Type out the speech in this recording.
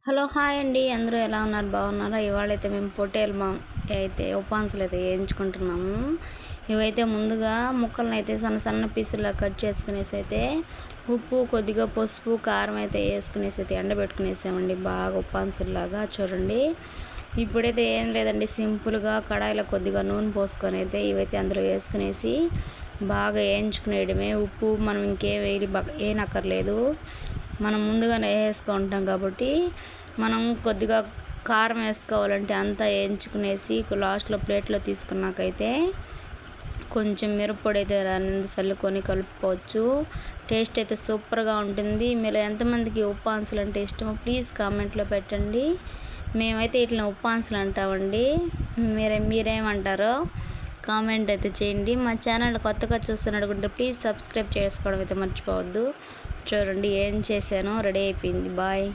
Hello hi అండి, అందరూ ఎలా ఉన్నారు? బాగున్నారా? ఇవాళైతే మేము పొట్టేలు అయితే ఉపాన్సులు అయితే వేయించుకుంటున్నాము. ఇవైతే ముందుగా ముక్కలను అయితే సన్న సన్న పీసులా కట్ చేసుకునేసి అయితే ఉప్పు, కొద్దిగా పసుపు, కారం అయితే వేసుకునేసి అయితే ఎండబెట్టుకునేసామండి బాగా ఉపాన్సుల్లాగా. చూడండి, ఇప్పుడైతే ఏం లేదండి, సింపుల్గా కడాయిలో కొద్దిగా నూనె పోసుకొని అయితే ఇవైతే అందులో వేసుకునేసి బాగా వేయించుకునేయడమే. ఉప్పు మనం ఇంకేం వేయనక్కర్లేదు, మనం ముందుగానే వేసుకుంటాం కాబట్టి. మనం కొద్దిగా కారం వేసుకోవాలంటే అంతా వేయించుకునేసి లాస్ట్లో ప్లేట్లో తీసుకున్నాకైతే కొంచెం మిరప్పొడి అయితే దాని మీద చల్లుకొని కలుపుకోవచ్చు. టేస్ట్ అయితే సూపర్గా ఉంటుంది. మీరు ఎంతమందికి ఉప్పాన్సులు అంటే ఇష్టమో ప్లీజ్ కామెంట్లో పెట్టండి. మేమైతే ఇట్లా ఉప్పాన్సులు అంటామండి. మీరేమంటారో కామెంట్ అయితే చేయండి. మా ఛానల్ కొత్తగా చూస్తున్నట్టుకుంటే ప్లీజ్ సబ్స్క్రైబ్ చేసుకోవడం అయితే మర్చిపోవద్దు. చూడండి ఏం చేశానో రెడీ అయిపోయింది. బాయ్.